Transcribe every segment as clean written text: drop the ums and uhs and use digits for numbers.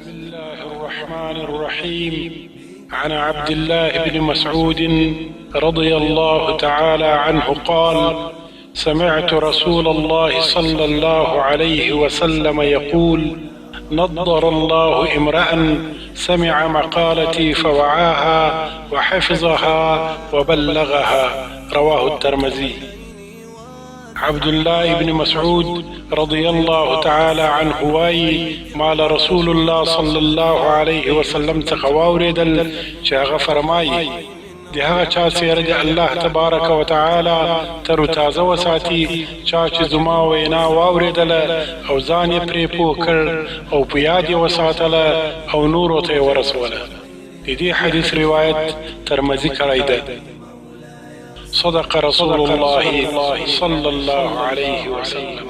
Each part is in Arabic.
بسم الله الرحمن الرحيم. عن عبد الله بن مسعود رضي الله تعالى عنه قال: سمعت رسول الله صلى الله عليه وسلم يقول: نضر الله امرأ سمع مقالتي فوعاها وحفظها وبلغها. رواه الترمذي. عبد الله بن مسعود رضي الله تعالى عنه واي: مال رسول الله صلى الله عليه وسلم تخواوردل چاغ فرمائی دهغه چا سره د الله تبارک وتعالى تر تازه وساتي چا زما وینا واوردل او ځان پرې پوکړ او په یاد وساتل او نور ته ورسوله. دې حدیث روایت ترمذی کړی ده. صدق رسول الله صلى الله عليه وسلم.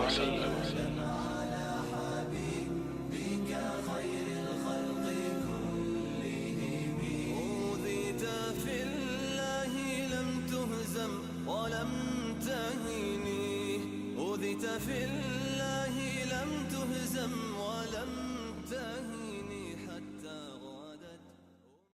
أوذيت في الله لم تهزم ولم تهن